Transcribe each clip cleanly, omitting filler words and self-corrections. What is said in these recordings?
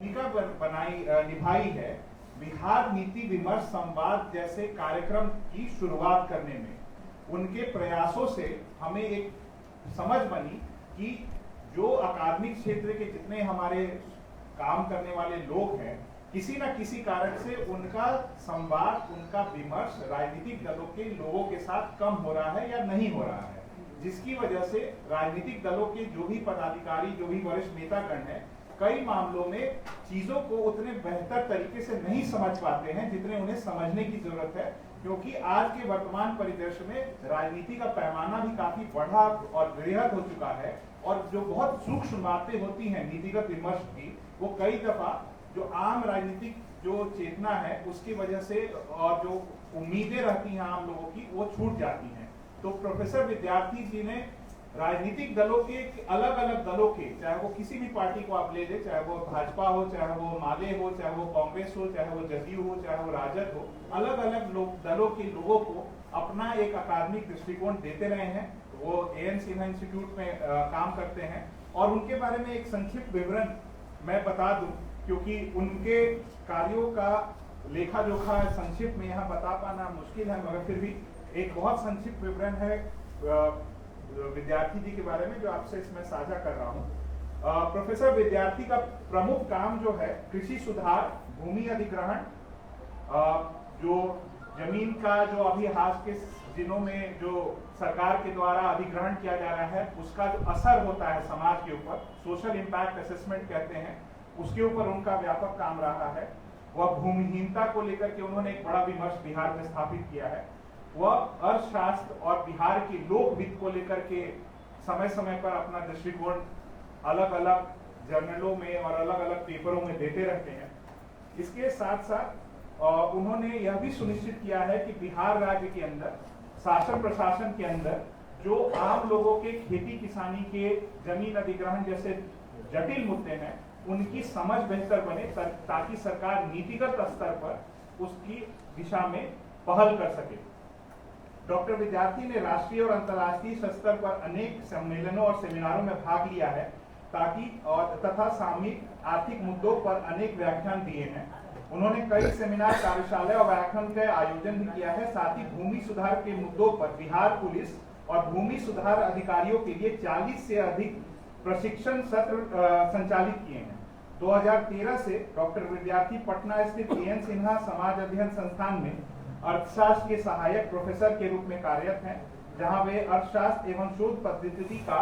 भूमिका निभाई है बिहार नीति विमर्श संवाद जैसे कार्यक्रम की शुरुआत करने में। उनके प्रयासों से हमें एक समझ बनी कि जो अकादमिक क्षेत्र के जितने हमारे काम करने वाले लोग हैं, किसी न किसी कारण से उनका संवाद, उनका विमर्श राजनीतिक दलों के लोगों के साथ कम हो रहा है या नहीं हो रहा है, जिसकी वजह से राजनीतिक दलों के जो भी पदाधिकारी, जो भी वरिष्ठ नेतागण हैं, कई मामलों में चीजों को उतने बेहतर तरीके से नहीं समझ पाते हैं जितने उन्हें समझने की जरूरत है। क्योंकि आज के वर्तमान परिदृश्य में राजनीति का पैमाना भी काफी बढ़ा और वृहद हो चुका है, और जो बहुत सूक्ष्म बातें होती हैं नीतिगत विमर्श की, वो कई दफा जो आम राजनीतिक जो चेतना है उसकी वजह से और जो उम्मीदें रहती हैं आम लोगों की, वो छूट जाती हैं। तो प्रोफेसर विद्यार्थी जी ने राजनीतिक दलों के, अलग अलग दलों के, चाहे वो किसी भी पार्टी को आप ले लें, चाहे वो भाजपा हो, चाहे वो माले हो, चाहे वो कांग्रेस हो, चाहे वो जदयू हो, चाहे वो राजद हो, अलग अलग दलों के लोगों को अपना एक अकादमिक दृष्टिकोण देते रहे हैं। वो एएन सिन्हा इंस्टीट्यूट में काम करते हैं, और उनके बारे में एक संक्षिप्त विवरण मैं बता दूं, क्योंकि उनके कार्यों का लेखा जोखा संक्षिप्त में यहाँ बता पाना मुश्किल है, मगर फिर भी एक बहुत संक्षिप्त विवरण है विद्यार्थी जी के बारे में जो आपसे इसमें साझा कर रहा हूँ। प्रोफेसर विद्यार्थी का प्रमुख काम जो है कृषि सुधार, भूमि अधिग्रहण, जो जमीन का जो अभी हाल के दिनों में जो सरकार के द्वारा अधिग्रहण किया जा रहा है, उसका जो असर होता है समाज के ऊपर, सोशल इम्पैक्ट असेसमेंट कहते हैं, उसके ऊपर उनका व्यापक काम रहा है। वह भूमिहीनता को लेकर के उन्होंने एक बड़ा विमर्श बिहार में स्थापित किया है। वह अर्थशास्त्र और बिहार के लोक वित्त को लेकर के समय समय पर अपना दृष्टिकोण अलग अलग जर्नलों में और अलग अलग पेपरों में देते रहते हैं। इसके साथ साथ उन्होंने यह भी सुनिश्चित किया है कि बिहार राज्य के अंदर शासन प्रशासन के अंदर जो आम लोगों के खेती किसानी के जमीन अधिग्रहण जैसे जटिल मुद्दे हैं, उनकी समझ बेहतर बने, ताकि सरकार नीतिगत स्तर पर उसकी दिशा में पहल कर सके। डॉक्टर विद्यार्थी ने राष्ट्रीय और अंतर्राष्ट्रीय स्तर पर अनेक सम्मेलनों और सेमिनारों में भाग लिया है, तथा सामयिक आर्थिक मुद्दों पर अनेक व्याख्यान दिए हैं। उन्होंने कई सेमिनार, कार्यशाला और व्याख्यान का आयोजन भी किया है। साथ ही भूमि सुधार के मुद्दों पर बिहार पुलिस और भूमि सुधार अधिकारियों के लिए 40 से अधिक प्रशिक्षण सत्र संचालित किए हैं। 2013 से डॉक्टर विद्यार्थी पटना स्थित एएन सिन्हा समाज अध्ययन संस्थान में अर्थशास्त्र के सहायक प्रोफेसर के रूप में कार्यरत हैं, जहां वे अर्थशास्त्र एवं शोध पद्धति का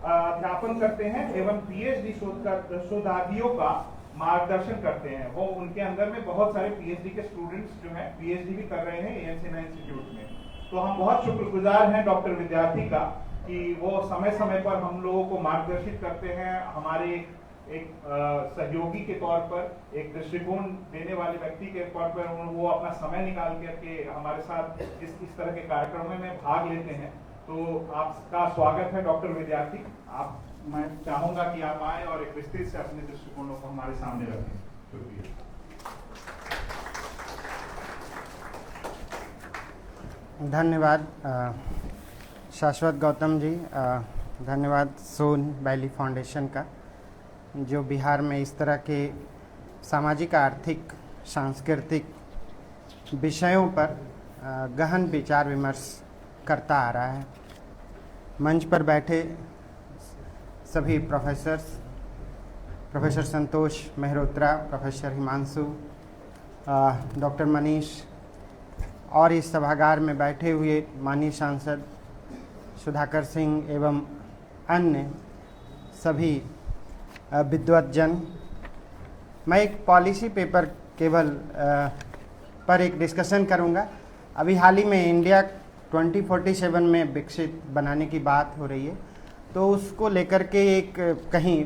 अध्यापन करते हैं एवं पीएचडी शोधार्थियों का मार्गदर्शन करते हैं। वो उनके अंदर में बहुत सारे पीएचडी के स्टूडेंट्स जो हैं पीएचडी भी कर रहे हैं एएन सिन्हा इंस्टीट्यूट में। तो हम बहुत शुक्रगुजार हैं डॉक्टर विद्यार्थी का कि वो समय समय पर हम लोगों को मार्गदर्शित करते हैं, हमारे एक सहयोगी के तौर पर, एक दृष्टिकोण देने वाले व्यक्ति के तौर पर वो अपना समय निकाल करके हमारे साथ इस तरह के कार्यक्रमों में भाग लेते हैं। तो आपका स्वागत है डॉक्टर विद्यार्थी। मैं चाहूंगा कि आप आए और एक विस्तृत से अपने दृष्टिकोणों को हमारे सामने रखें। शुक्रिया। धन्यवाद शाश्वत गौतम जी, धन्यवाद सोन वैली फाउंडेशन का, जो बिहार में इस तरह के सामाजिक, आर्थिक, सांस्कृतिक विषयों पर गहन विचार विमर्श करता आ रहा है। मंच पर बैठे सभी प्रोफेसर संतोष मेहरोत्रा, प्रोफेसर हिमांशु, डॉक्टर मनीष, और इस सभागार में बैठे हुए माननीय सांसद सुधाकर सिंह एवं अन्य सभी विद्वतजन, मैं एक पॉलिसी पेपर केवल पर एक डिस्कशन करूंगा। अभी हाल ही में इंडिया 2047 में विकसित बनाने की बात हो रही है, तो उसको लेकर के एक कहीं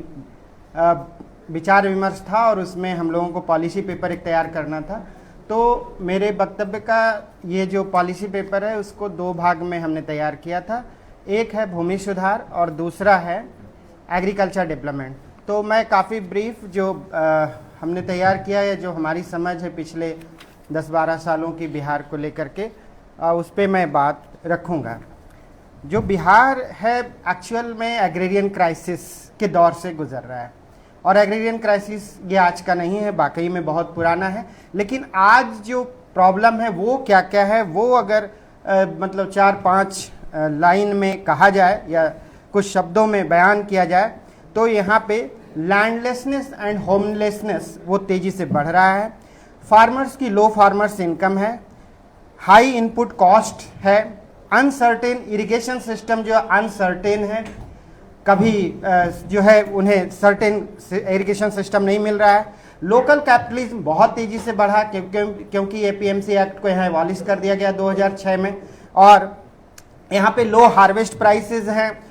विचार विमर्श था और उसमें हम लोगों को पॉलिसी पेपर एक तैयार करना था। तो मेरे वक्तव्य का ये जो पॉलिसी पेपर है उसको दो भाग में हमने तैयार किया था। एक है भूमि सुधार और दूसरा है एग्रीकल्चर डेवलपमेंट। तो मैं काफ़ी ब्रीफ जो हमने तैयार किया है, जो हमारी समझ है पिछले 10-12 सालों की बिहार को लेकर के, उस पर मैं बात रखूँगा। जो बिहार है एक्चुअल में एग्रेरियन क्राइसिस के दौर से गुजर रहा है, और एग्रेरियन क्राइसिस ये आज का नहीं है, वाकई में बहुत पुराना है। लेकिन आज जो प्रॉब्लम है वो क्या क्या है, वो अगर मतलब 4-5 लाइन में कहा जाए या कुछ शब्दों में बयान किया जाए तो यहाँ पे लैंडलेसनेस एंड होमलेसनेस वो तेज़ी से बढ़ रहा है। फार्मर्स की लो फार्मर्स इनकम है, हाई इनपुट कॉस्ट है, अनसर्टेन इरिगेशन सिस्टम जो अनसर्टेन है, कभी जो है उन्हें सर्टेन इरिगेशन सिस्टम नहीं मिल रहा है। लोकल कैपिटलिज्म बहुत तेज़ी से बढ़ा क्योंकि एपीएमसी एक्ट को यहाँ एबॉलिश कर दिया गया 2006 में, और यहाँ पे लो हार्वेस्ट प्राइसेस हैं,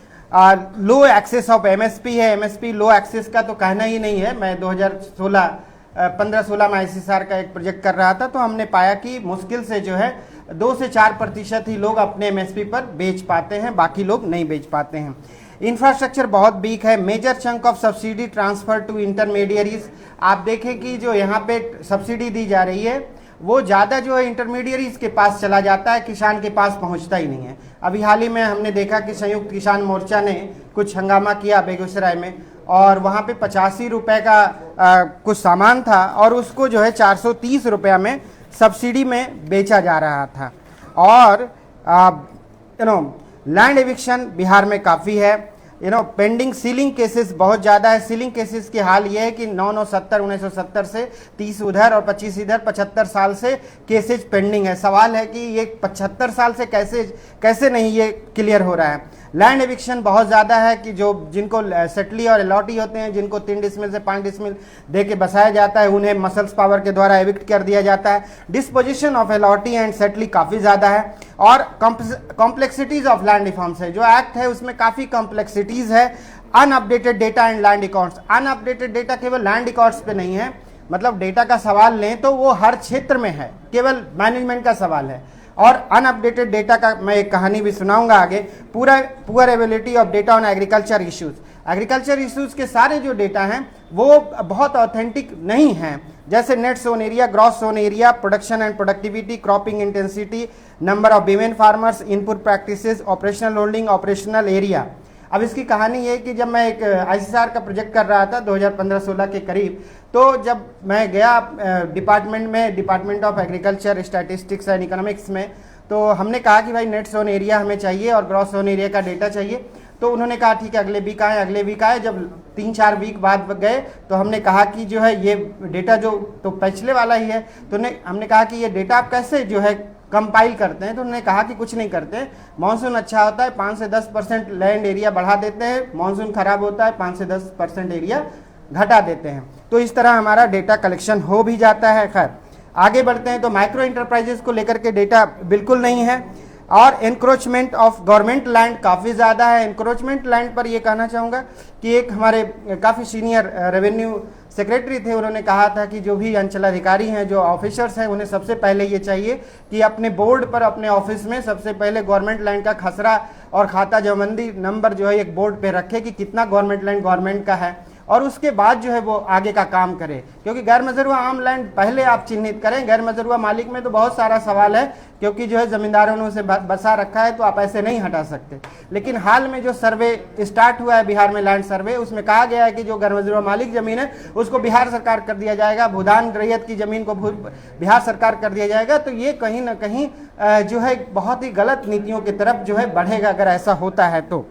लो एक्सेस ऑफ एमएसपी है। एमएसपी लो एक्सेस का तो कहना ही नहीं है। मैं 2015-16 में आईसीएसआर का एक प्रोजेक्ट कर रहा था तो हमने पाया कि मुश्किल से जो है 2 से 4% ही लोग अपने एमएसपी पर बेच पाते हैं, बाकी लोग नहीं बेच पाते हैं। इंफ्रास्ट्रक्चर बहुत वीक है। Major chunk of subsidy transfer to intermediaries. आप देखें कि जो यहाँ पे सब्सिडी दी जा रही है वो ज़्यादा जो है इंटरमीडियरीज के पास चला जाता है, किसान के पास पहुँचता ही नहीं है। अभी हाल ही में हमने देखा कि संयुक्त किसान मोर्चा ने कुछ हंगामा किया बेगूसराय में, और वहाँ पे 85 रुपये का कुछ सामान था और उसको जो है 430 रुपया में सब्सिडी में बेचा जा रहा था। और लैंड एविक्शन बिहार में काफ़ी है। पेंडिंग सीलिंग केसेस बहुत ज़्यादा है। सीलिंग केसेस की हाल ये है कि 1970 से 30 उधर और 25 इधर 75 साल से केसेज पेंडिंग है। सवाल है कि ये 75 साल से कैसे नहीं ये क्लियर हो रहा है। लैंड एविक्शन बहुत ज़्यादा है कि जिनको सेटली और अलॉटी होते हैं, जिनको 3 डिसमिल से 5 डिसमिल दे के बसाया जाता है, उन्हें मसल्स पावर के द्वारा एविक्ट कर दिया जाता है। डिस्पोजिशन ऑफ अलॉटी एंड सेटली काफ़ी ज़्यादा है। और कॉम्प्लेक्सिटीज ऑफ लैंड रिफॉर्म्स है, जो एक्ट है उसमें काफ़ी कॉम्प्लेक्सिटीज है। Unupdated data and land records. Unupdated data केवल लैंड रिकॉर्ड्स पे नहीं है, मतलब डेटा का सवाल लें तो वो हर क्षेत्र में है, केवल मैनेजमेंट का सवाल है। और अनअपडेटेड डेटा का मैं एक कहानी भी सुनाऊंगा आगे। Poor ability of data on agriculture issues. Agriculture issues के सारे जो डेटा हैं वो बहुत ऑथेंटिक नहीं हैं, जैसे net sown area, gross sown area, production and productivity, cropping intensity, number of women farmers, input practices, operational holding, operational area. अब इसकी कहानी ये है कि जब मैं एक आईसीएसआर का प्रोजेक्ट कर रहा था 2015-16 के करीब, तो जब मैं गया department of agriculture, statistics and economics में, तो हमने कहा कि भाई नेट जोन एरिया हमें चाहिए और ग्रॉस जोन एरिया का डेटा चाहिए। तो उन्होंने कहा ठीक है अगले वीक आए। अगले वीक आए, जब 3-4 वीक बाद गए तो हमने कहा कि जो है ये डेटा जो तो पिछले वाला ही है, तो हमने कहा कि ये डेटा आप कैसे जो है कंपाइल करते हैं। तो उन्होंने कहा कि कुछ नहीं करते, मानसून अच्छा होता है 5 से 10% लैंड एरिया बढ़ा देते हैं, मानसून खराब होता है 5 से 10% एरिया घटा देते हैं। तो इस तरह हमारा डेटा कलेक्शन हो भी जाता है। खैर आगे बढ़ते हैं तो माइक्रो इंटरप्राइजेस को लेकर के डेटा बिल्कुल नहीं है। और एनक्रोचमेंट ऑफ गवर्नमेंट लैंड काफ़ी ज़्यादा है। एनक्रोचमेंट लैंड पर ये कहना चाहूँगा कि एक हमारे काफ़ी सीनियर रेवेन्यू सेक्रेटरी थे, उन्होंने कहा था कि जो भी अंचलाधिकारी हैं, जो ऑफिसर्स हैं, उन्हें सबसे पहले ये चाहिए कि अपने बोर्ड पर, अपने ऑफिस में सबसे पहले गवर्नमेंट लैंड का खसरा और खाता जमाबंदी नंबर जो है एक बोर्ड पे रखे कि कितना गवर्नमेंट लैंड गवर्नमेंट का है, और उसके बाद जो है वो आगे का काम करे। क्योंकि गैर मजरूआ आम लैंड पहले आप चिन्हित करें। गैर मजरूआ मालिक में तो बहुत सारा सवाल है, क्योंकि जो है जमींदारों ने उसे बसा रखा है, तो आप ऐसे नहीं हटा सकते। लेकिन हाल में जो सर्वे स्टार्ट हुआ है बिहार में, लैंड सर्वे, उसमें कहा गया है कि जो गैर मजरूआ मालिक जमीन है उसको बिहार सरकार कर दिया जाएगा, भूदान रैयत की जमीन को बिहार सरकार कर दिया जाएगा। तो ये कहीं ना कहीं जो है बहुत ही गलत नीतियों की तरफ जो है बढ़ेगा अगर ऐसा होता है तो।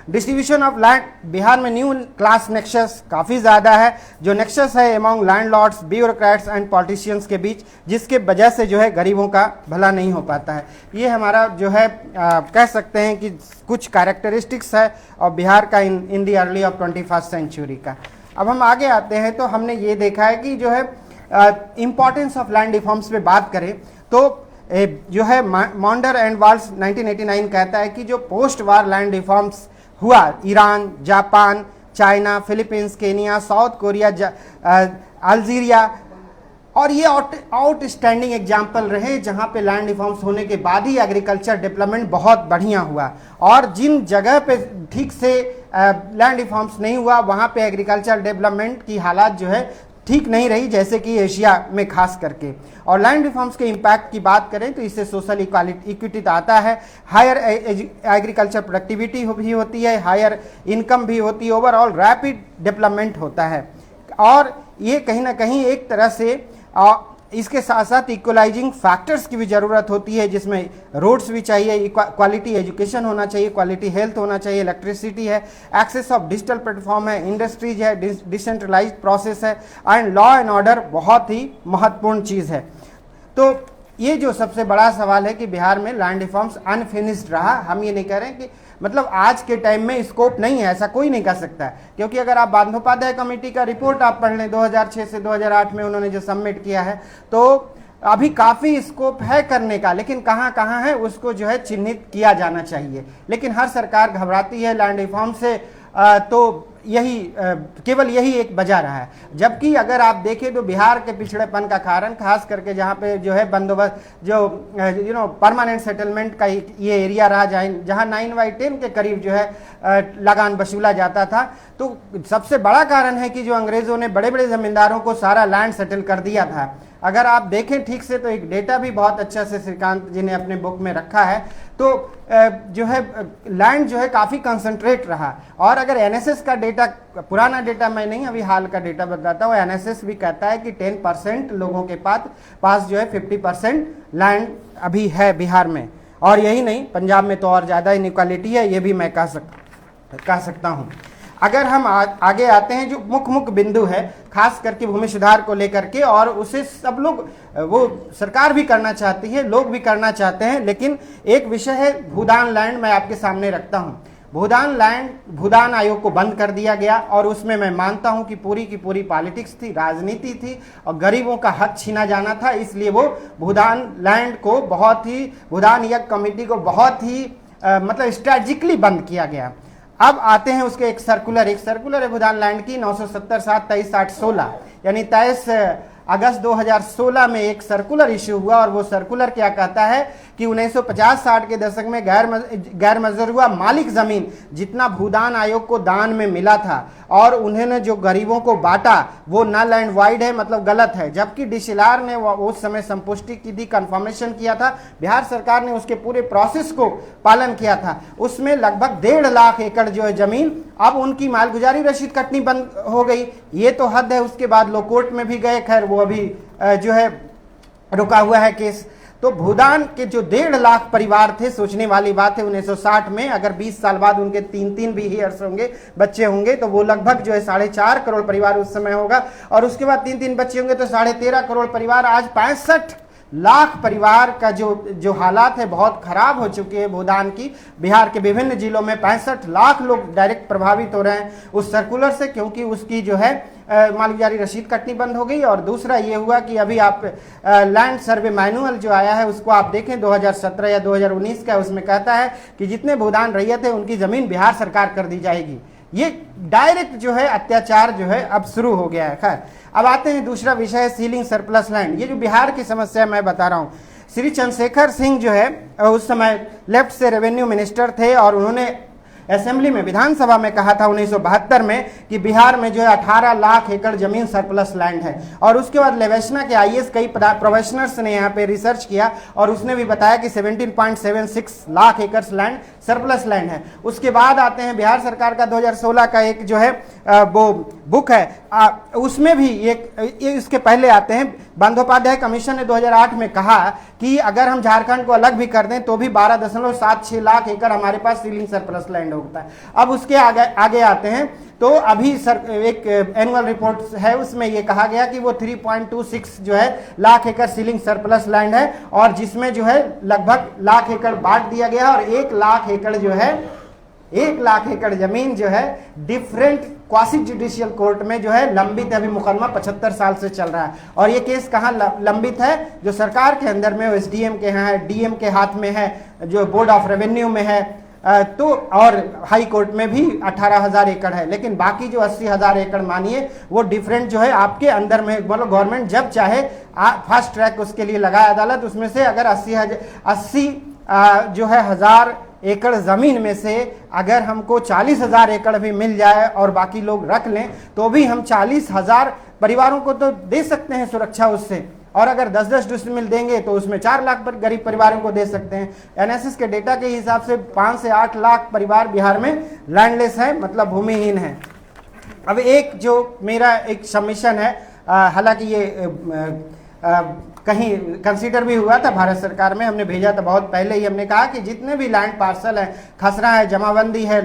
डिस्ट्रीब्यूशन ऑफ लैंड, बिहार में न्यू क्लास नेक्सस काफ़ी ज़्यादा है, जो नेक्सस है among landlords, bureaucrats and politicians के बीच, जिसके वजह से जो है गरीबों का भला नहीं हो पाता है। ये हमारा जो है कह सकते हैं कि कुछ कैरेक्टरिस्टिक्स है और बिहार का in the early of 21st century का। अब हम आगे आते हैं तो हमने ये देखा है कि जो है इम्पॉर्टेंस ऑफ लैंड रिफॉर्म्स पे बात करें तो जो है मॉन्डर एंड वाल्स 1989 कहता है कि जो पोस्ट वार लैंड रिफॉर्म्स हुआ, Iran, Japan, China, Philippines, Kenya, south Korea, Algeria, और ये आउटस्टैंडिंग एग्जाम्पल रहे जहाँ पे लैंड रिफॉर्म्स होने के बाद ही एग्रीकल्चर डेवलपमेंट बहुत बढ़िया हुआ। और जिन जगह पे ठीक से लैंड रिफॉर्म्स नहीं हुआ वहाँ पे एग्रीकल्चर डेवलपमेंट की हालात जो है ठीक नहीं रही, जैसे कि एशिया में खास करके। और लैंड रिफॉर्म्स के इम्पैक्ट की बात करें तो इससे सोशल इक्विटी तो आता है, हायर एग्रीकल्चर प्रोडक्टिविटी भी होती है, हायर इनकम भी होती है, ओवरऑल रैपिड डेवलपमेंट होता है। और ये कहीं ना कहीं एक तरह से इसके साथ साथ इक्वलाइजिंग फैक्टर्स की भी ज़रूरत होती है, जिसमें रोड्स भी चाहिए, क्वालिटी एजुकेशन होना चाहिए, क्वालिटी हेल्थ होना चाहिए, इलेक्ट्रिसिटी है, एक्सेस ऑफ डिजिटल प्लेटफॉर्म है, इंडस्ट्रीज है, डिसेंट्रलाइज्ड प्रोसेस है, एंड लॉ एंड ऑर्डर बहुत ही महत्वपूर्ण चीज़ है। तो ये जो सबसे बड़ा सवाल है कि बिहार में लैंड रिफॉर्म्स अनफिनिश्ड रहा। हम ये नहीं कह रहे हैं कि मतलब आज के टाइम में स्कोप नहीं है, ऐसा कोई नहीं कर सकता है, क्योंकि अगर आप बंदोपाध्याय कमेटी का रिपोर्ट आप पढ़ लें 2006 से 2008 में उन्होंने जो सबमिट किया है, तो अभी काफ़ी स्कोप है करने का, लेकिन कहाँ कहाँ है उसको जो है चिन्हित किया जाना चाहिए। लेकिन हर सरकार घबराती है लैंड रिफॉर्म से, तो यही केवल यही एक वजह रहा है। जबकि अगर आप देखें तो बिहार के पिछड़ेपन का कारण खास करके जहाँ पे जो है बंदोबस्त जो परमानेंट सेटलमेंट का ये एरिया रहा, जहाँ 9/10 के करीब जो है लगान वसूला जाता था, तो सबसे बड़ा कारण है कि जो अंग्रेजों ने बड़े बड़े जमींदारों को सारा लैंड सेटल कर दिया था। अगर आप देखें ठीक से तो एक डेटा भी बहुत अच्छा से श्रीकांत जी ने अपने बुक में रखा है, तो जो है लैंड जो है काफ़ी कंसंट्रेट रहा। और अगर एनएसएस का डेटा, पुराना डेटा मैं नहीं अभी हाल का डेटा बताता हूँ, एनएसएस भी कहता है कि 10% लोगों के पास जो है 50% लैंड अभी है बिहार में। और यही नहीं, पंजाब में तो और ज़्यादा इनइक्वालिटी है, ये भी मैं कह सकता हूँ। अगर हम आगे आते हैं, जो मुख्य बिंदु है खास करके भूमि सुधार को लेकर के, और उसे सब लोग, वो सरकार भी करना चाहती है, लोग भी करना चाहते हैं, लेकिन एक विषय है भूदान लैंड, मैं आपके सामने रखता हूं। भूदान लैंड, भूदान आयोग को बंद कर दिया गया, और उसमें मैं मानता हूं कि पूरी की पूरी पॉलिटिक्स थी, राजनीति थी, और गरीबों का हक छीना जाना था। इसलिए वो भूदान लैंड को बहुत ही, भूदान यज्ञ कमेटी को बहुत ही मतलब स्ट्रैटेजिकली बंद किया गया। अब आते हैं उसके एक सर्कुलर है भूदान लैंड की 970/7/23/8/16, यानी 23 अगस्त 2016 में एक सर्कुलर इश्यू हुआ। और वो सर्कुलर क्या कहता है कि 1950-60 के दशक में गैर मजरूआ मालिक जमीन जितना भूदान आयोग को दान में मिला था और उन्होंने जो गरीबों को बांटा, वो नल एंड वाइड है, मतलब गलत है। जबकि डीसीएलआर ने उस समय संपुष्टि की थी, कंफर्मेशन किया था, बिहार सरकार ने उसके पूरे प्रोसेस को पालन किया था। उसमें लगभग 1.5 लाख एकड़ जो है जमीन, अब उनकी मालगुजारी रसीद कटनी बंद हो गई, ये तो हद है। उसके बाद लोग कोर्ट में भी गए, खैर वो अभी जो है रुका हुआ है केस। तो भूदान के जो 1.5 लाख परिवार थे, सोचने वाली बात है 1960 में, अगर 20 साल बाद उनके 3 भी ईयर्स होंगे, बच्चे होंगे, तो वो लगभग जो है 4.5 करोड़ परिवार उस समय होगा। और उसके बाद 3 बच्चे होंगे तो 13.5 करोड़ परिवार। आज 65 लाख परिवार का जो हालात है बहुत खराब हो चुकी है भूदान की। बिहार के विभिन्न जिलों में 65 लाख लोग डायरेक्ट प्रभावित हो रहे हैं उस सर्कुलर से, क्योंकि उसकी जो है मालगुजारी रसीद कटनी बंद हो गई। और दूसरा ये हुआ कि अभी आप लैंड सर्वे मैनुअल जो आया है उसको आप देखें, 2017 या 2019 का, उसमें कहता है कि जितने भूदान रैयत है उनकी जमीन बिहार सरकार कर दी जाएगी। ये डायरेक्ट जो है अत्याचार जो है अब शुरू हो गया है। खैर, अब आते हैं दूसरा विषय है सीलिंग सरप्लस लैंड। ये जो बिहार की समस्या मैं बता रहा हूँ, श्री चंद्रशेखर सिंह जो है उस समय लेफ्ट से रेवेन्यू मिनिस्टर थे, और उन्होंने असेंबली में, विधानसभा में कहा था 1972 में कि बिहार में जो है 18 लाख एकड़ जमीन सरप्लस लैंड है। और उसके बाद लेवेशना के आईएएस कई प्रोफेशनल्स ने यहाँ पे रिसर्च किया, और उसने भी बताया कि 17.76 लाख एकड़ लैंड सरप्लस लैंड है। उसके बाद आते हैं बिहार सरकार का 2016 का एक जो है वो बुक है, उसमें भी ये इसके पहले आते हैं, बंदोपाध्याय कमीशन ने 2008 में कहा कि अगर हम झारखंड को अलग भी कर दें तो भी 12.76 लाख एकड़ हमारे पास सीलिंग सरप्लस लैंड होता है। अब उसके आगे आते हैं, तो अभी एक एनुअल रिपोर्ट है, उसमें ये कहा गया कि वो 3.26 जो है लाख एकड़ सीलिंग सरप्लस लैंड है, और जिसमें जो है लगभग लाख एकड़ बांट दिया गया, और 1 लाख एकड़ जो है 1 लाख एकड़ जमीन जो है डिफरेंट क्वासी जुडिशियल कोर्ट में जो है लंबित है। अभी मुकदमा 75 साल से चल रहा है, और ये केस कहाँ लंबित है? जो सरकार के अंदर में, एसडीएम के यहाँ है, डीएम के हाथ में है, जो बोर्ड ऑफ रेवेन्यू में है, तो और हाई कोर्ट में भी 18,000 एकड़ है। लेकिन बाकी जो 80,000 एकड़ मानिए, वो डिफरेंट जो है आपके अंदर में, मतलब गवर्नमेंट जब चाहे फास्ट ट्रैक उसके लिए लगाए अदालत, उसमें से अगर 80 जो है 1000 एकड़ जमीन में से अगर हमको 40,000 एकड़ भी मिल जाए और बाकी लोग रख लें, तो भी हम 40,000 परिवारों को तो दे सकते हैं सुरक्षा उससे, और अगर 10-10 डिसमिल देंगे तो उसमें 4 लाख पर गरीब परिवारों को दे सकते हैं। एनएसएस के डेटा के हिसाब से 5 से 8 लाख परिवार बिहार में लैंडलेस है, मतलब भूमिहीन है। अब एक जो मेरा एक सबमिशन है, हालांकि ये कहीं कंसीडर भी हुआ था भारत सरकार में, हमने भेजा था बहुत पहले ही। हमने कहा कि जितने भी लैंड पार्सल है, खसरा है, जमाबंदी है,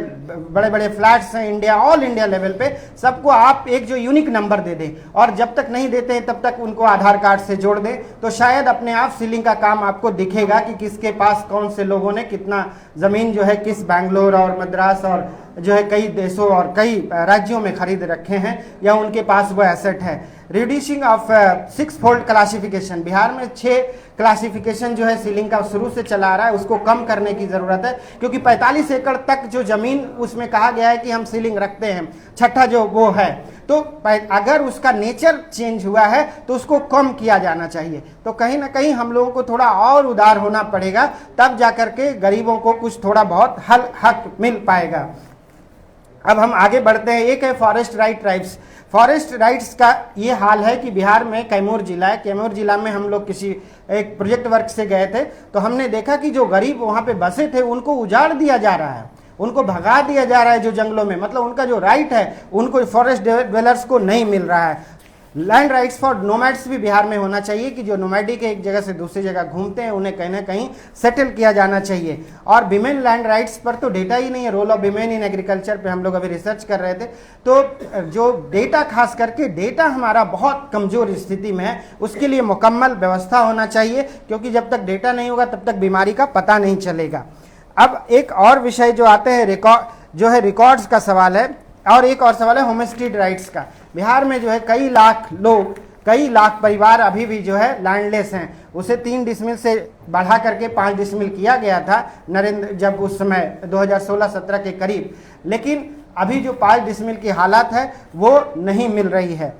बड़े बड़े फ्लैट्स हैं इंडिया, ऑल इंडिया लेवल पे, सबको आप एक जो यूनिक नंबर दे दें, और जब तक नहीं देते हैं तब तक उनको आधार कार्ड से जोड़ दें, तो शायद अपने आप सीलिंग का काम आपको दिखेगा कि किसके पास कौन से लोगों ने कितना ज़मीन जो है किस बैंगलोर और मद्रास और जो है कई देशों और कई राज्यों में खरीद रखे हैं, या उनके पास वो एसेट है। Reducing of 6 fold classification, Bihar में 6 क्लासिफिकेशन जो है सीलिंग का शुरू से चला आ रहा है, उसको कम करने की ज़रूरत है, क्योंकि 45 एकड़ तक जो ज़मीन उसमें कहा गया है कि हम सीलिंग रखते हैं, छठा जो वो है, तो अगर उसका नेचर चेंज हुआ है तो उसको कम किया जाना चाहिए। तो कहीं ना कहीं हम लोगों को थोड़ा और उदार होना पड़ेगा, तब जाकर के गरीबों को कुछ थोड़ा बहुत हक मिल पाएगा। अब हम आगे बढ़ते हैं। एक है forest right tribes. Forest rights का ये हाल है कि बिहार में कैमूर जिला है, कैमूर जिला में हम लोग किसी एक प्रोजेक्ट वर्क से गए थे, तो हमने देखा कि जो गरीब वहाँ पे बसे थे उनको उजाड़ दिया जा रहा है, उनको भगा दिया जा रहा है जो जंगलों में, मतलब उनका जो राइट है उनको फॉरेस्ट डेवलपर्स को नहीं मिल रहा है। लैंड राइट्स फॉर नोमैड्स भी बिहार में होना चाहिए कि जो नोमैडिक एक जगह से दूसरी जगह घूमते हैं उन्हें कहीं ना कहीं सेटल किया जाना चाहिए। और विमेन लैंड राइट्स पर तो डेटा ही नहीं है। Role of women in agriculture पे हम लोग अभी रिसर्च कर रहे थे, तो जो डेटा खास करके डेटा हमारा बहुत कमजोर स्थिति में है, उसके लिए मुकम्मल व्यवस्था होना चाहिए, क्योंकि जब तक डेटा नहीं होगा तब तक बीमारी का पता नहीं चलेगा। अब एक और विषय जो आते हैं रिकॉर्ड्स का सवाल है, और एक और सवाल है होमस्टेड राइट्स का। बिहार में जो है कई लाख लोग, कई लाख परिवार अभी भी जो है लैंडलेस हैं। उसे 3 डिसमिल से बढ़ा करके 5 डिसमिल किया गया था नरेंद्र, जब उस समय 2016-17 के करीब, लेकिन अभी जो 5 डिसमिल की हालत है वो नहीं मिल रही है।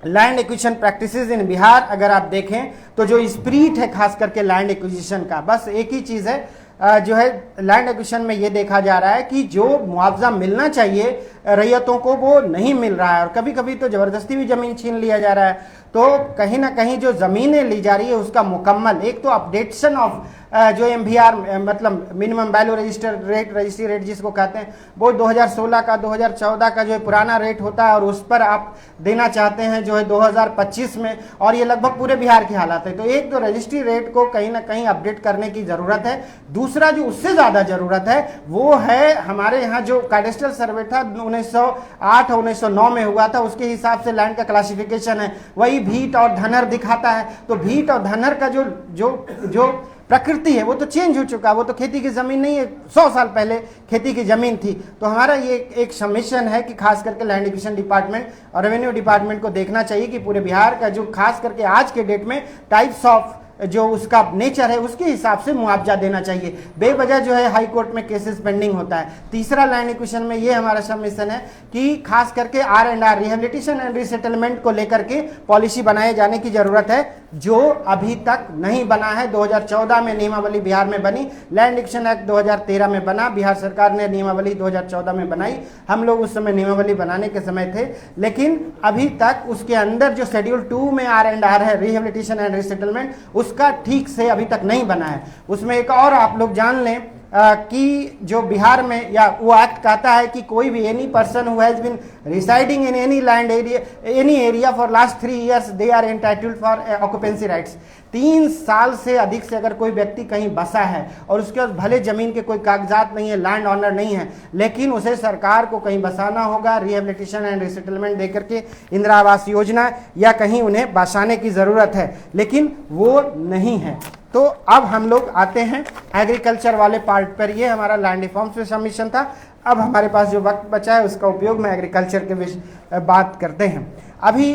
लैंड एक्विजिशन प्रैक्टिसेस इन बिहार अगर आप देखें तो जो स्पिरिट है खास करके लैंड एक्विजिशन का, बस एक ही चीज़ है, जो है लैंड एक्विजिशन में ये देखा जा रहा है कि जो मुआवजा मिलना चाहिए रैयतों को वो नहीं मिल रहा है, और कभी कभी तो ज़बरदस्ती भी ज़मीन छीन लिया जा रहा है। तो कहीं ना कहीं जो ज़मीनें ली जा रही है उसका मुकम्मल, एक तो अपडेशन ऑफ जो MVR मतलब मिनिमम वैल्यू रजिस्ट्री रेट जिसको कहते हैं, वो 2016 का 2014 का जो है पुराना रेट होता है, और उस पर आप देना चाहते हैं जो है 2025 में, और ये लगभग पूरे बिहार की हालत है। तो एक तो रजिस्ट्री रेट को कहीं ना कहीं अपडेट करने की ज़रूरत है। दूसरा जो उससे ज़्यादा ज़रूरत है वो है हमारे यहाँ जो कैडेस्ट्रल सर्वे था 1908 और 1909 में हुआ था, उसके हिसाब से लैंड का क्लासिफिकेशन है, वही भीट और धनर दिखाता है। तो भीट और धनर का जो प्रकृति है वो तो चेंज हो चुका है, वो तो खेती की ज़मीन नहीं है, 100 साल पहले खेती की ज़मीन थी। तो हमारा ये एक सबमिशन है कि खास करके लैंड एक्विजिशन डिपार्टमेंट और रेवेन्यू डिपार्टमेंट को देखना चाहिए कि पूरे बिहार का जो खास करके आज के डेट में टाइप्स ऑफ जो उसका नेचर है उसके हिसाब से मुआवजा देना चाहिए। बेवजह जो है हाई कोर्ट में केसेस पेंडिंग होता है। तीसरा लैंड एक्विजिशन में ये हमारा सबमिशन है कि खास करके R&R रिहेबिलिटेशन एंड रिसेटलमेंट को लेकर के पॉलिसी बनाए जाने की जरूरत है, जो अभी तक नहीं बना है। 2014 में नियमावली बिहार में बनी, लैंड एक्विजिशन एक्ट 2013 में बना, बिहार सरकार ने नियमावली 2014 में बनाई, हम लोग उस समय नियमावली बनाने के समय थे, लेकिन अभी तक उसके अंदर जो शेड्यूल 2 में R&R है रिहेबिलिटेशन एंड रिसेटलमेंट, उसका ठीक से अभी तक नहीं बना है। उसमें एक और आप लोग जान लें कि जो बिहार में या वो एक्ट कहता है कि कोई भी any person who has been residing in any land area any area for last 3 years they are entitled for occupancy rights. 3 साल से अधिक से अगर कोई व्यक्ति कहीं बसा है और उसके पास भले जमीन के कोई कागजात नहीं है, लैंड ऑनर नहीं है, लेकिन उसे सरकार को कहीं बसाना होगा, रिहेबिलिटेशन एंड रिसेटलमेंट देकर के इंदिरा आवास योजना या कहीं उन्हें बसाने की ज़रूरत है, लेकिन वो नहीं है। तो अब हम लोग आते हैं एग्रीकल्चर वाले पार्ट पर। ये हमारा लैंड रिफॉर्म्स पे सबमिशन था। अब हमारे पास जो वक्त बचा है उसका उपयोग में एग्रीकल्चर के विषय बात करते हैं। अभी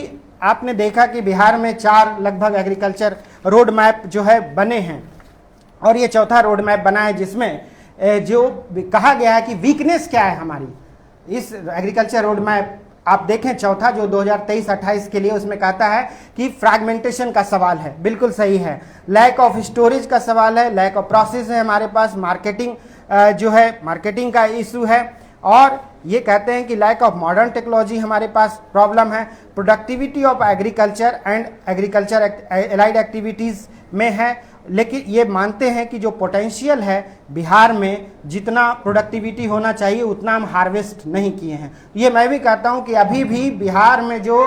आपने देखा कि बिहार में 4 लगभग एग्रीकल्चर रोड मैप जो है बने हैं, और ये चौथा रोड मैप बना है जिसमें जो कहा गया है कि वीकनेस क्या है हमारी इस एग्रीकल्चर रोड मैप। आप देखें चौथा जो 2023-28 के लिए, उसमें कहता है कि फ्रैगमेंटेशन का सवाल है, बिल्कुल सही है। लैक ऑफ स्टोरेज का सवाल है, लैक ऑफ प्रोसेस है हमारे पास, मार्केटिंग जो है मार्केटिंग का इशू है, और ये कहते हैं कि लैक ऑफ मॉडर्न टेक्नोलॉजी हमारे पास प्रॉब्लम है, productivity of agriculture and agriculture allied activities में है, लेकिन ये मानते हैं कि जो पोटेंशियल है बिहार में, जितना प्रोडक्टिविटी होना चाहिए उतना हम हार्वेस्ट नहीं किए हैं। ये मैं भी कहता हूँ कि अभी भी बिहार में जो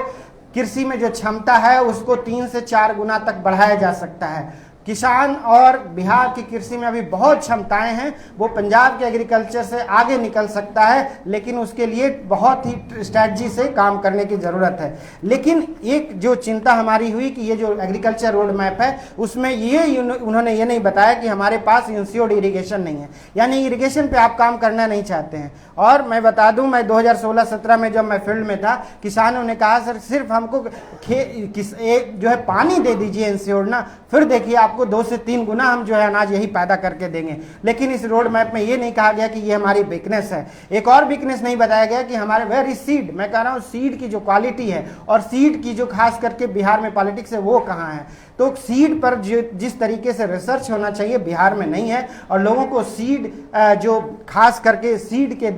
कृषि में जो क्षमता है उसको 3 से 4 गुना तक बढ़ाया जा सकता है। किसान और बिहार की कृषि में अभी बहुत क्षमताएं हैं, वो पंजाब के एग्रीकल्चर से आगे निकल सकता है, लेकिन उसके लिए बहुत ही स्ट्रैटेजी से काम करने की ज़रूरत है। लेकिन एक जो चिंता हमारी हुई कि ये जो एग्रीकल्चर रोड मैप है उसमें ये उन्होंने ये नहीं बताया कि हमारे पास इंश्योर्ड इरिगेशन नहीं है, यानी इरिगेशन पे आप काम करना नहीं चाहते हैं। और मैं बता दूं, मैं 2016-17 में जब मैं फील्ड में था, किसानों ने कहा सर सिर्फ हमको जो है पानी दे दीजिए इंश्योर्ड ना, फिर देखिए आपको 2 से 3 गुना हम जो है अनाज यही पैदा करके देंगे। लेकिन इस रोड मैप में ये नहीं कहा गया कि ये हमारी वीकनेस है। एक और वीकनेस नहीं बताया गया कि हमारे वेरी सीड, मैं कह रहा हूँ सीड की जो क्वालिटी है और सीड की जो खास करके बिहार में पॉलिटिक्स है वो कहाँ है। तो सीड पर जिस तरीके से रिसर्च होना चाहिए बिहार में नहीं है, और लोगों को सीड जो खास करके सीड के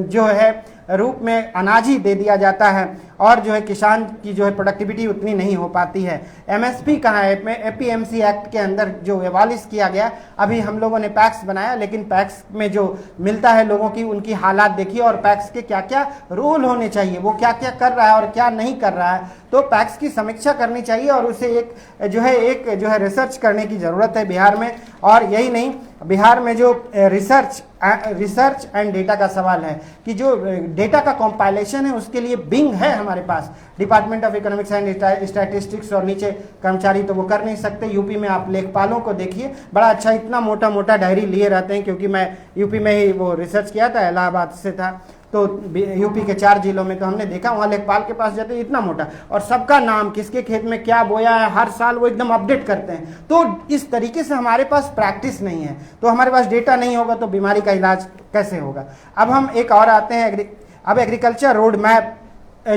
जो है रूप में अनाज ही दे दिया जाता है, और जो है किसान की जो है प्रोडक्टिविटी उतनी नहीं हो पाती है। एमएसपी कहाँ है? एपीएमसी एक्ट के अंदर जो एबॉलिश किया गया, अभी हम लोगों ने पैक्स बनाया, लेकिन पैक्स में जो मिलता है लोगों की उनकी हालात देखिए, और पैक्स के क्या क्या रोल होने चाहिए, वो क्या क्या कर रहा है और क्या नहीं कर रहा है। तो पैक्स की समीक्षा करनी चाहिए और उसे एक जो है रिसर्च करने की ज़रूरत है बिहार में। और यही नहीं, बिहार में जो रिसर्च एंड डेटा का सवाल है कि जो डेटा का कंपाइलेशन है उसके लिए बिंग है हमारे पास, department of economics and statistics, और नीचे कर्मचारी तो वो कर नहीं सकते। यूपी में आप लेखपालों को देखिए, बड़ा अच्छा इतना मोटा मोटा डायरी लिए रहते हैं, क्योंकि मैं यूपी में ही वो रिसर्च किया था, इलाहाबाद से था, तो यूपी के 4 जिलों में तो हमने देखा, वहाँ लेखपाल के पास जाते इतना मोटा, और सबका नाम किसके खेत में क्या बोया है हर साल वो एकदम अपडेट करते हैं। तो इस तरीके से हमारे पास प्रैक्टिस नहीं है, तो हमारे पास डेटा नहीं होगा तो बीमारी का इलाज कैसे होगा। अब हम एक और आते हैं, अब एग्रीकल्चर रोड मैप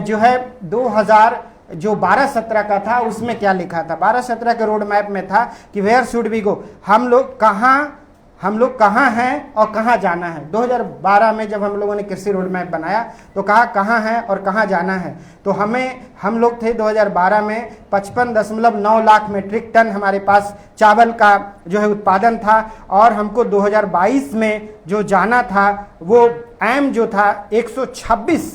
जो है 12-17 का था, उसमें क्या लिखा था? 12-17 के रोड मैप में था कि वेयर शुड वी गो, हम लोग कहाँ हैं और कहाँ जाना है। 2012 में जब हम लोगों ने कृषि रोड मैप बनाया तो कहा कहाँ है और कहाँ जाना है। तो हम लोग थे 2012 में 55.9 लाख मीट्रिक टन हमारे पास चावल का जो है उत्पादन था, और हमको 2022 में जो जाना था वो एम जो था 126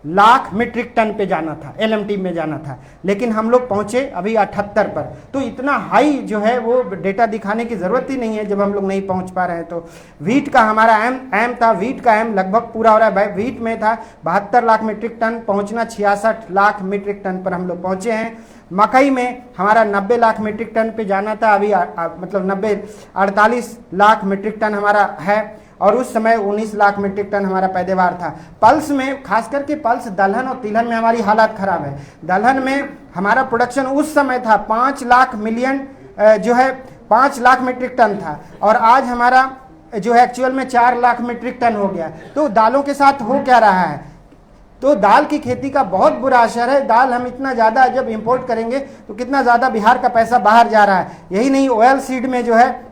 लाख मीट्रिक टन पे जाना था, एलएमटी में जाना था, लेकिन हम लोग पहुंचे अभी 78 पर। तो इतना हाई जो है वो डेटा दिखाने की ज़रूरत ही नहीं है जब हम लोग नहीं पहुंच पा रहे हैं। तो वीट का हमारा एम था, वीट का एम लगभग पूरा हो रहा है। वीट में था 72 लाख मीट्रिक टन, पहुंचना 66 लाख मीट्रिक टन पर हम लोग पहुंचे हैं। मकई में हमारा 90 लाख मीट्रिक टन पे जाना था, अभी मतलब 48 लाख मीट्रिक टन हमारा है, और उस समय 19 लाख मीट्रिक टन हमारा पैदावार था। पल्स में खास करके पल्स दलहन और तिलहन में हमारी हालत खराब है। दलहन में हमारा प्रोडक्शन उस समय था 5 लाख मीट्रिक टन था, और आज हमारा जो है एक्चुअल में 4 लाख मीट्रिक टन हो गया। तो दालों के साथ हो क्या रहा है? तो दाल की खेती का बहुत बुरा असर है। दाल हम इतना ज़्यादा जब इंपोर्ट करेंगे तो कितना ज़्यादा बिहार का पैसा बाहर जा रहा है। यही नहीं, ऑयल सीड में जो है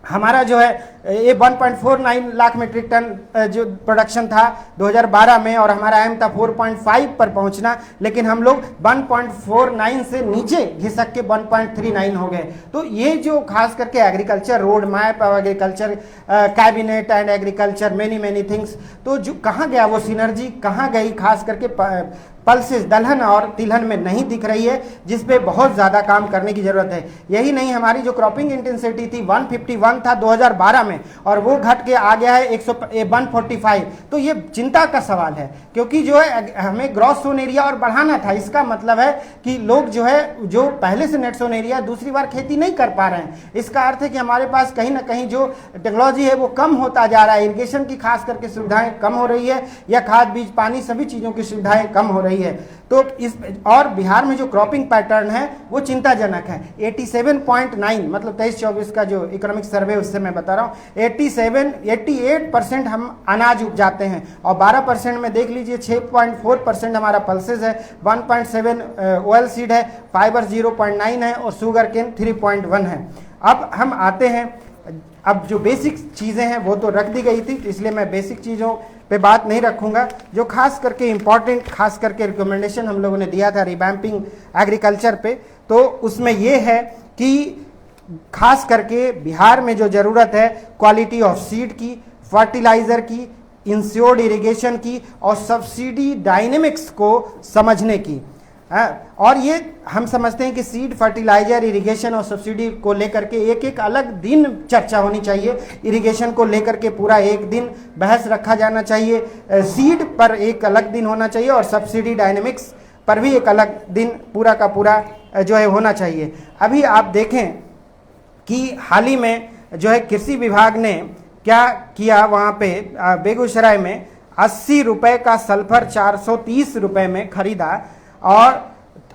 हमारा जो है ये 1.49 लाख मीट्रिक टन जो प्रोडक्शन था 2012 में, और हमारा एम था 4.5 पर पहुंचना, लेकिन हम लोग 1.49 से नीचे घिसक के 1.39 हो गए। तो ये जो खास करके एग्रीकल्चर रोड मैप और agriculture cabinet and agriculture many things, तो जो कहाँ गया वो सिनर्जी, कहाँ गई? खास करके पल्सेस दलहन और तिलहन में नहीं दिख रही है, जिस पे बहुत ज़्यादा काम करने की ज़रूरत है। यही नहीं, हमारी जो क्रॉपिंग इंटेंसिटी थी 151 था 2012 में, और वो घट के आ गया है 145। तो ये चिंता का सवाल है, क्योंकि जो है हमें ग्रॉस सोन एरिया और बढ़ाना था। इसका मतलब है कि लोग जो पहले से नेट सोन एरिया दूसरी बार खेती नहीं कर पा रहे हैं। इसका अर्थ है कि हमारे पास कहीं ना कहीं जो टेक्नोलॉजी है वो कम होता जा रहा है। इरिगेशन की खास करके सुविधाएं कम हो रही है, या खाद बीज पानी सभी चीज़ों की सुविधाएं कम हो रही है। तो और बिहार में जो क्रॉपिंग पैटर्न है वो चिंताजनक है। 87.9 मतलब 23-24 का जो इकोनॉमिक सर्वे उससे मैं बता रहा हूँ, 88% हम अनाज उपजाते हैं, और 12% में देख लीजिए 6.4% हमारा पल्सेस है, 1.7 ऑयल सीड है, फाइबर 0.9 है, और शुगर केन 3.1 है। अब हम आते हैं, अब जो बेसिक चीज़ें हैं वो तो रख दी गई थी, इसलिए मैं बेसिक चीज़ों पे बात नहीं रखूंगा। जो खास करके इम्पॉर्टेंट खास करके रिकमेंडेशन हम लोगों ने दिया था रिवैम्पिंग एग्रीकल्चर पे, तो उसमें ये है कि खास करके बिहार में जो ज़रूरत है क्वालिटी ऑफ सीड की, फर्टिलाइज़र की, इंश्योर्ड इरिगेशन की और सब्सिडी डायनेमिक्स को समझने की। और ये हम समझते हैं कि सीड, फर्टिलाइजर, इरिगेशन और सब्सिडी को लेकर के एक एक अलग दिन चर्चा होनी चाहिए। इरिगेशन को लेकर के पूरा एक दिन बहस रखा जाना चाहिए, सीड पर एक अलग दिन होना चाहिए और सब्सिडी डायनेमिक्स पर भी एक अलग दिन पूरा का पूरा जो है होना चाहिए। अभी आप देखें कि हाल ही में जो है कृषि विभाग ने क्या किया, वहाँ पे बेगूसराय में 80 रुपये का सल्फर 430 रुपये में खरीदा और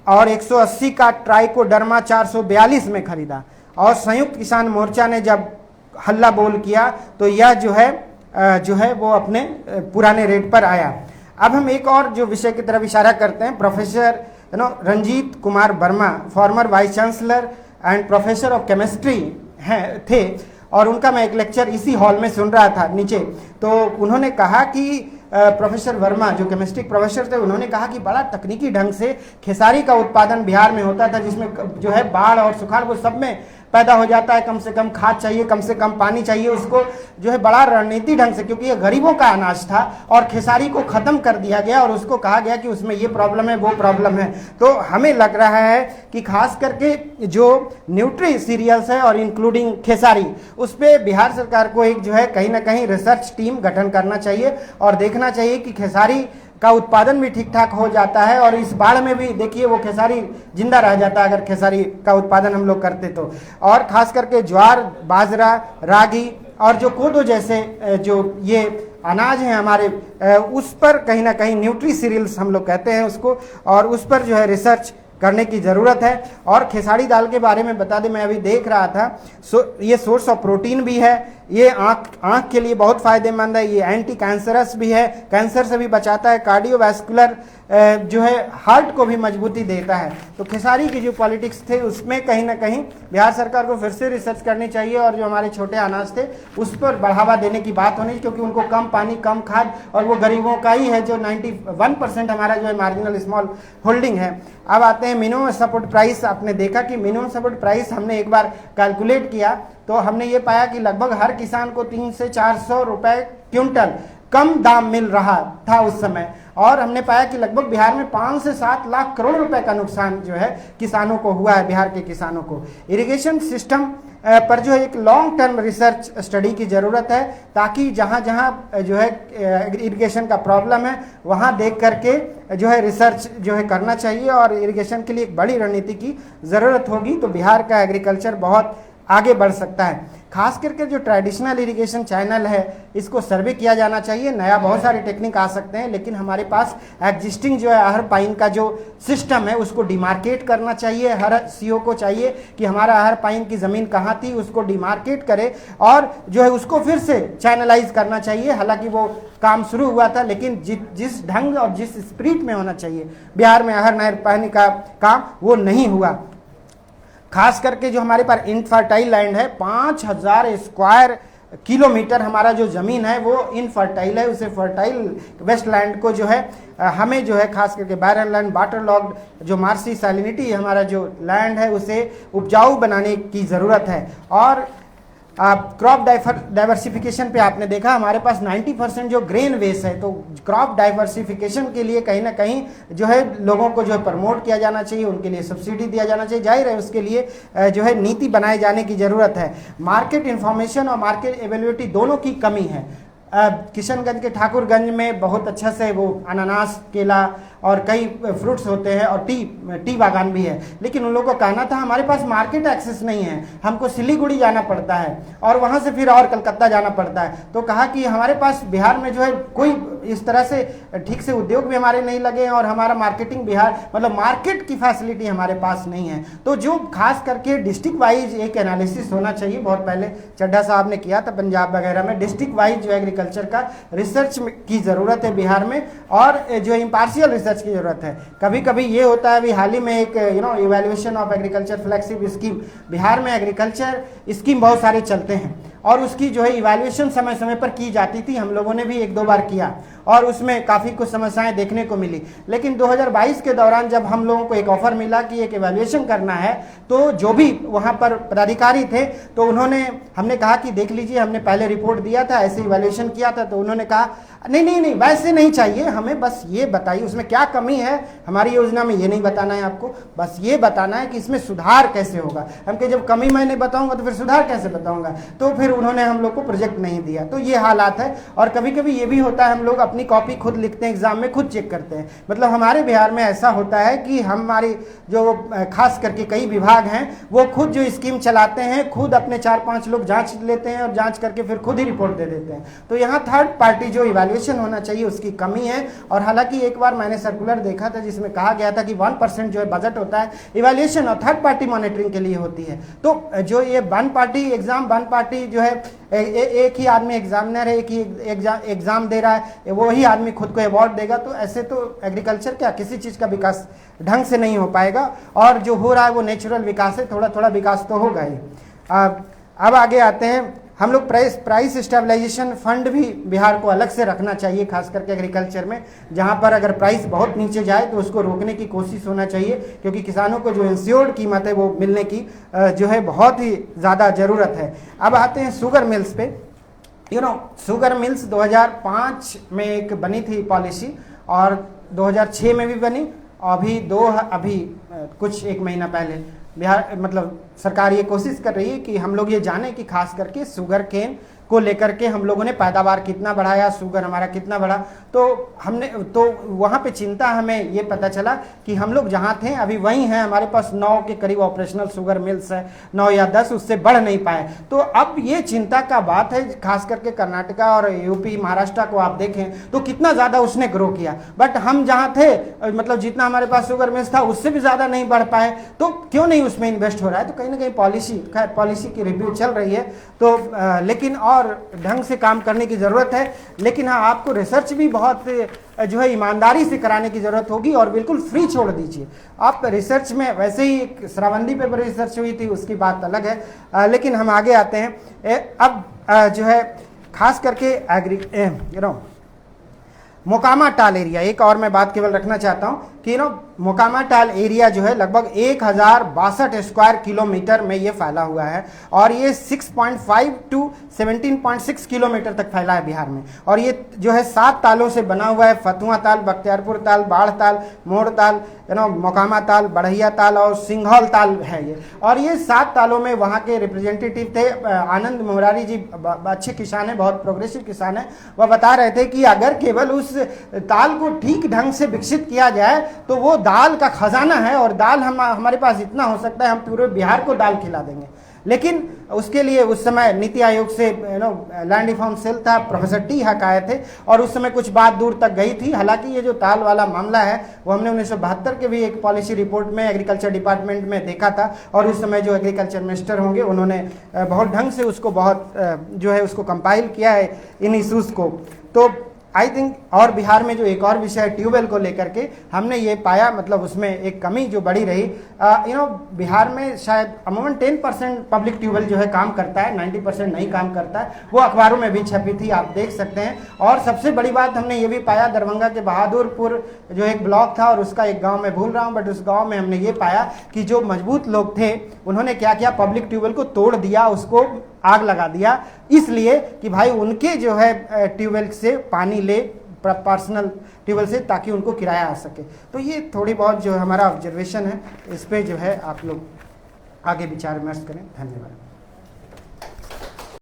180 का ट्राइकोडर्मा 442 में खरीदा। और संयुक्त किसान मोर्चा ने जब हल्ला बोल किया तो यह जो है वो अपने पुराने रेट पर आया। अब हम एक और जो विषय की तरफ इशारा करते हैं, professor Ranjit Kumar Verma, former vice chancellor and professor of chemistry थे, और उनका मैं एक लेक्चर इसी हॉल में सुन रहा था नीचे। तो उन्होंने कहा कि प्रोफेसर वर्मा जो केमिस्ट्री प्रोफेसर थे, उन्होंने कहा कि बड़ा तकनीकी ढंग से खेसारी का उत्पादन बिहार में होता था, जिसमें जो है बाढ़ और सुखाड़ वो सब में पैदा हो जाता है। कम से कम खाद चाहिए, कम से कम पानी चाहिए उसको, जो है बड़ा रणनीति ढंग से, क्योंकि ये गरीबों का अनाज था और खेसारी को ख़त्म कर दिया गया और उसको कहा गया कि उसमें ये प्रॉब्लम है, वो प्रॉब्लम है। तो हमें लग रहा है कि खास करके जो न्यूट्री सीरियल्स है और इंक्लूडिंग खेसारी, उस पर बिहार सरकार को एक जो है कहीं ना कहीं रिसर्च टीम गठन करना चाहिए और देखना चाहिए कि खेसारी का उत्पादन भी ठीक ठाक हो जाता है और इस बाढ़ में भी देखिए वो खेसारी जिंदा रह जाता है अगर खेसारी का उत्पादन हम लोग करते तो। और खास करके ज्वार, बाजरा, रागी और जो कोदो जैसे जो ये अनाज हैं हमारे, उस पर कहीं ना कहीं न्यूट्री सीरियल्स हम लोग कहते हैं उसको, और उस पर जो है रिसर्च करने की ज़रूरत है। और खेसारी दाल के बारे में बता दें, मैं अभी देख रहा था, ये सोर्स ऑफ प्रोटीन भी है, ये आँख के लिए बहुत फ़ायदेमंद है, ये एंटी कैंसरस भी है, कैंसर से भी बचाता है, कार्डियोवैस्कुलर जो है हार्ट को भी मजबूती देता है। तो खेसारी की जो पॉलिटिक्स थे उसमें कहीं ना कहीं बिहार सरकार को फिर से रिसर्च करनी चाहिए और जो हमारे छोटे अनाज थे उस पर बढ़ावा देने की बात होनी चाहिए, क्योंकि उनको कम पानी, कम खाद, और वो गरीबों का ही है जो 91% हमारा जो है मार्जिनल स्मॉल होल्डिंग है। अब आते हैं मिनिमम सपोर्ट प्राइस। आपने देखा कि मिनिमम सपोर्ट प्राइस हमने एक बार कैलकुलेट किया तो हमने ये पाया कि लगभग हर किसान को 300 से 400 रुपए क्विंटल कम दाम मिल रहा था उस समय, और हमने पाया कि लगभग बिहार में 5 से 7 लाख करोड़ रुपए का नुकसान जो है किसानों को हुआ है, बिहार के किसानों को। इरिगेशन सिस्टम पर जो है एक लॉन्ग टर्म रिसर्च स्टडी की ज़रूरत है, ताकि जहाँ जहाँ जो है इरिगेशन का प्रॉब्लम है वहाँ देख करके जो है रिसर्च जो है करना चाहिए और इरिगेशन के लिए एक बड़ी रणनीति की ज़रूरत होगी, तो बिहार का एग्रीकल्चर बहुत आगे बढ़ सकता है। खास करके जो ट्रेडिशनल इरिगेशन चैनल है इसको सर्वे किया जाना चाहिए। नया बहुत सारे टेक्निक आ सकते हैं, लेकिन हमारे पास एग्जिस्टिंग जो है आहर पाइन का जो सिस्टम है उसको डिमार्केट करना चाहिए। हर सीओ को चाहिए कि हमारा आहर पाइन की ज़मीन कहाँ थी उसको डिमार्केट करे और जो है उसको फिर से चैनलाइज करना चाहिए। हालांकि वो काम शुरू हुआ था, लेकिन जिस ढंग और जिस स्पिरिट में होना चाहिए बिहार में आहर नहर पानी का काम वो नहीं हुआ। खास करके जो हमारे पास इनफर्टाइल लैंड है, 5000 स्क्वायर किलोमीटर हमारा जो ज़मीन है वो इनफर्टाइल है। उसे फर्टाइल वेस्ट लैंड को जो है हमें जो है खास करके बैरन लैंड, वाटर लॉग्ड जो मार्सी सैलिनिटी हमारा जो लैंड है उसे उपजाऊ बनाने की ज़रूरत है। और क्रॉप डाइवर्सिफिकेशन पे आपने देखा हमारे पास 90% जो ग्रेन वेस्ट है, तो क्रॉप डाइवर्सिफिकेशन के लिए कहीं ना कहीं जो है लोगों को जो है प्रमोट किया जाना चाहिए, उनके लिए सब्सिडी दिया जाना चाहिए। जाहिर है उसके लिए जो है नीति बनाए जाने की ज़रूरत है। मार्केट इन्फॉर्मेशन और मार्केट अवेलेबिलिटी दोनों की कमी है। किशनगंज के ठाकुरगंज में बहुत अच्छा से वो अनानास, केला और कई फ्रूट्स होते हैं और टी बागान भी है, लेकिन उन लोगों को कहना था हमारे पास मार्केट एक्सेस नहीं है, हमको सिलीगुड़ी जाना पड़ता है और वहाँ से फिर और कलकत्ता जाना पड़ता है। तो कहा कि हमारे पास बिहार में जो है कोई इस तरह से ठीक से उद्योग भी हमारे नहीं लगे और हमारा मार्केटिंग बिहार मतलब मार्केट की फैसिलिटी हमारे पास नहीं है। तो जो खास करके डिस्ट्रिक्ट वाइज एक एनालिसिस होना चाहिए, बहुत पहले चड्ढा साहब ने किया था पंजाब वगैरह में, डिस्ट्रिक्ट वाइज जो एग्रीकल्चर का रिसर्च की ज़रूरत है बिहार में और जो इम्पार्शियल रिसर्च की ज़रूरत है। कभी कभी ये होता है, अभी हाल ही में एक evaluation of agriculture flagship scheme, Bihar में एग्रीकल्चर स्कीम बहुत सारे चलते हैं और उसकी जो है इवैल्यूएशन समय समय पर की जाती थी। हम लोगों ने भी 1-2 बार किया और उसमें काफ़ी कुछ समस्याएं देखने को मिली। लेकिन 2022 के दौरान जब हम लोगों को एक ऑफर मिला कि एक इवैल्यूएशन करना है, तो जो भी वहाँ पर पदाधिकारी थे तो हमने कहा कि देख लीजिए, हमने पहले रिपोर्ट दिया था, ऐसे इवैल्यूएशन किया था, तो उन्होंने कहा नहीं वैसे नहीं चाहिए हमें, बस ये बताइए उसमें क्या कमी है, हमारी योजना में ये नहीं बताना है आपको, बस ये बताना है कि इसमें सुधार कैसे होगा। हम कहे जब कमी मैं नहीं बताऊंगा तो फिर सुधार कैसे बताऊंगा, तो फिर उन्होंने हम लोग को प्रोजेक्ट नहीं दिया। तो ये हालात है। और कभी कभी ये भी होता है, हम लोग अपनी कॉपी खुद लिखते हैं, एग्जाम में खुद चेक करते हैं। मतलब हमारे बिहार में ऐसा होता है कि हमारी जो खास करके कई विभाग हैं वो खुद जो स्कीम चलाते हैं, खुद अपने 4-5 लोग जांच लेते हैं और जांच करके फिर खुद ही रिपोर्ट दे देते हैं। तो यहाँ थर्ड पार्टी जो इवैल्यूएशन होना चाहिए उसकी कमी है। और हालांकि एक बार मैंने सर्कुलर देखा था जिसमें कहा गया था कि 1% जो है बजट होता है इवैल्यूएशन और थर्ड पार्टी मॉनिटरिंग के लिए होती है। तो जो ये वन पार्टी जो है एक ही आदमी एग्जामिनर है, एक ही एग्जाम दे रहा है, वो ही आदमी खुद को अवार्ड देगा, तो ऐसे तो एग्रीकल्चर क्या किसी चीज़ का विकास ढंग से नहीं हो पाएगा। और जो हो रहा है वो नेचुरल विकास है, थोड़ा थोड़ा विकास तो होगा ही। अब आगे आते हैं, हम लोग प्राइस स्टेबलाइजेशन फंड भी बिहार को अलग से रखना चाहिए, खास करके एग्रीकल्चर में, जहां पर अगर प्राइस बहुत नीचे जाए तो उसको रोकने की कोशिश होना चाहिए, क्योंकि किसानों को जो इंश्योर्ड कीमत है वो मिलने की जो है बहुत ही ज़्यादा ज़रूरत है। अब आते हैं शुगर मिल्स पे। शुगर मिल्स 2005 में एक बनी थी पॉलिसी और 2006 में भी बनी, अभी कुछ 1 महीना पहले बिहार मतलब सरकार ये कोशिश कर रही है कि हम लोग ये जाने कि खास करके शुगर केन को लेकर के हम लोगों ने पैदावार कितना बढ़ाया, शुगर हमारा कितना बढ़ा। तो वहाँ पे चिंता हमें ये पता चला कि हम लोग जहाँ थे अभी वहीं हैं, हमारे पास 9 के करीब ऑपरेशनल शुगर मिल्स है, 9 या 10, उससे बढ़ नहीं पाए। तो अब ये चिंता का बात है, खास करके कर्नाटका और यूपी महाराष्ट्र को आप देखें तो कितना ज़्यादा उसने ग्रो किया, बट हम जहाँ थे मतलब जितना हमारे पास शुगर मिल्स था उससे भी ज़्यादा नहीं बढ़ पाए। तो क्यों नहीं उसमें इन्वेस्ट हो रहा है? तो कहीं ना कहीं पॉलिसी की रिव्यू चल रही है, तो लेकिन और ढंग से काम करने की ज़रूरत है। लेकिन हाँ, आपको रिसर्च भी बहुत जो है ईमानदारी से कराने की ज़रूरत होगी और बिल्कुल फ्री छोड़ दीजिए आप रिसर्च में। वैसे ही एक श्रावंती पेपर रिसर्च हुई थी, उसकी बात अलग है। लेकिन हम आगे आते हैं। अब जो है खास करके मोकामा टाल एरिया, एक और मैं बात केवल रखना चाहता हूँ कि मोकामा टाल एरिया जो है लगभग 1062 स्क्वायर किलोमीटर में ये फैला हुआ है और ये 6.5 to 17.6 किलोमीटर तक फैला है बिहार में। और ये जो है 7 तालों से बना हुआ है, फतुआ ताल, बख्तियारपुर ताल, बाढ़ ताल, मोड़ ताल, मोकामा ताल, बढ़िया ताल और सिंघौल ताल है ये। और ये 7 तालों में वहाँ के रिप्रेजेंटेटिव थे आनंद मुरारी जी, अच्छे किसान हैं, बहुत प्रोग्रेसिव किसान हैं। वह बता रहे थे कि अगर केवल उस ताल को ठीक ढंग से विकसित किया जाए तो वो दाल का खजाना है और दाल हमारे पास इतना हो सकता है हम पूरे बिहार को दाल खिला देंगे। लेकिन उसके लिए उस समय नीति आयोग से लैंड रिफॉर्म सेल था, प्रोफेसर टी हक आए थे और उस समय कुछ बात दूर तक गई थी। हालांकि ये जो ताल वाला मामला है वो हमने 1972 के भी एक पॉलिसी रिपोर्ट में एग्रीकल्चर डिपार्टमेंट में देखा था और उस समय जो एग्रीकल्चर मिनिस्टर होंगे उन्होंने बहुत ढंग से उसको जो है उसको कंपाइल किया है इन इशूज़ को। तो आई थिंक और बिहार में जो एक और विषय है ट्यूबवेल को लेकर के, हमने ये पाया मतलब उसमें एक कमी जो बड़ी रही। बिहार में शायद अमूमन 10% पब्लिक ट्यूबवेल जो है काम करता है, 90% नहीं काम करता है। वो अखबारों में भी छपी थी, आप देख सकते हैं। और सबसे बड़ी बात हमने ये भी पाया, दरभंगा के बहादुरपुर जो एक ब्लॉक था और उसका एक गाँव मैं भूल रहा हूँ, बट उस गाँव में हमने ये पाया कि जो मजबूत लोग थे उन्होंने क्या किया, पब्लिक ट्यूबवेल को तोड़ दिया, उसको आग लगा दिया, इसलिए कि भाई उनके जो है ट्यूबवेल से पानी ले, पर्सनल ट्यूबवेल से, ताकि उनको किराया आ सके। तो ये थोड़ी बहुत जो हमारा ऑब्जर्वेशन है, इस पे जो है आप लोग आगे विचार विमर्श करें। धन्यवाद।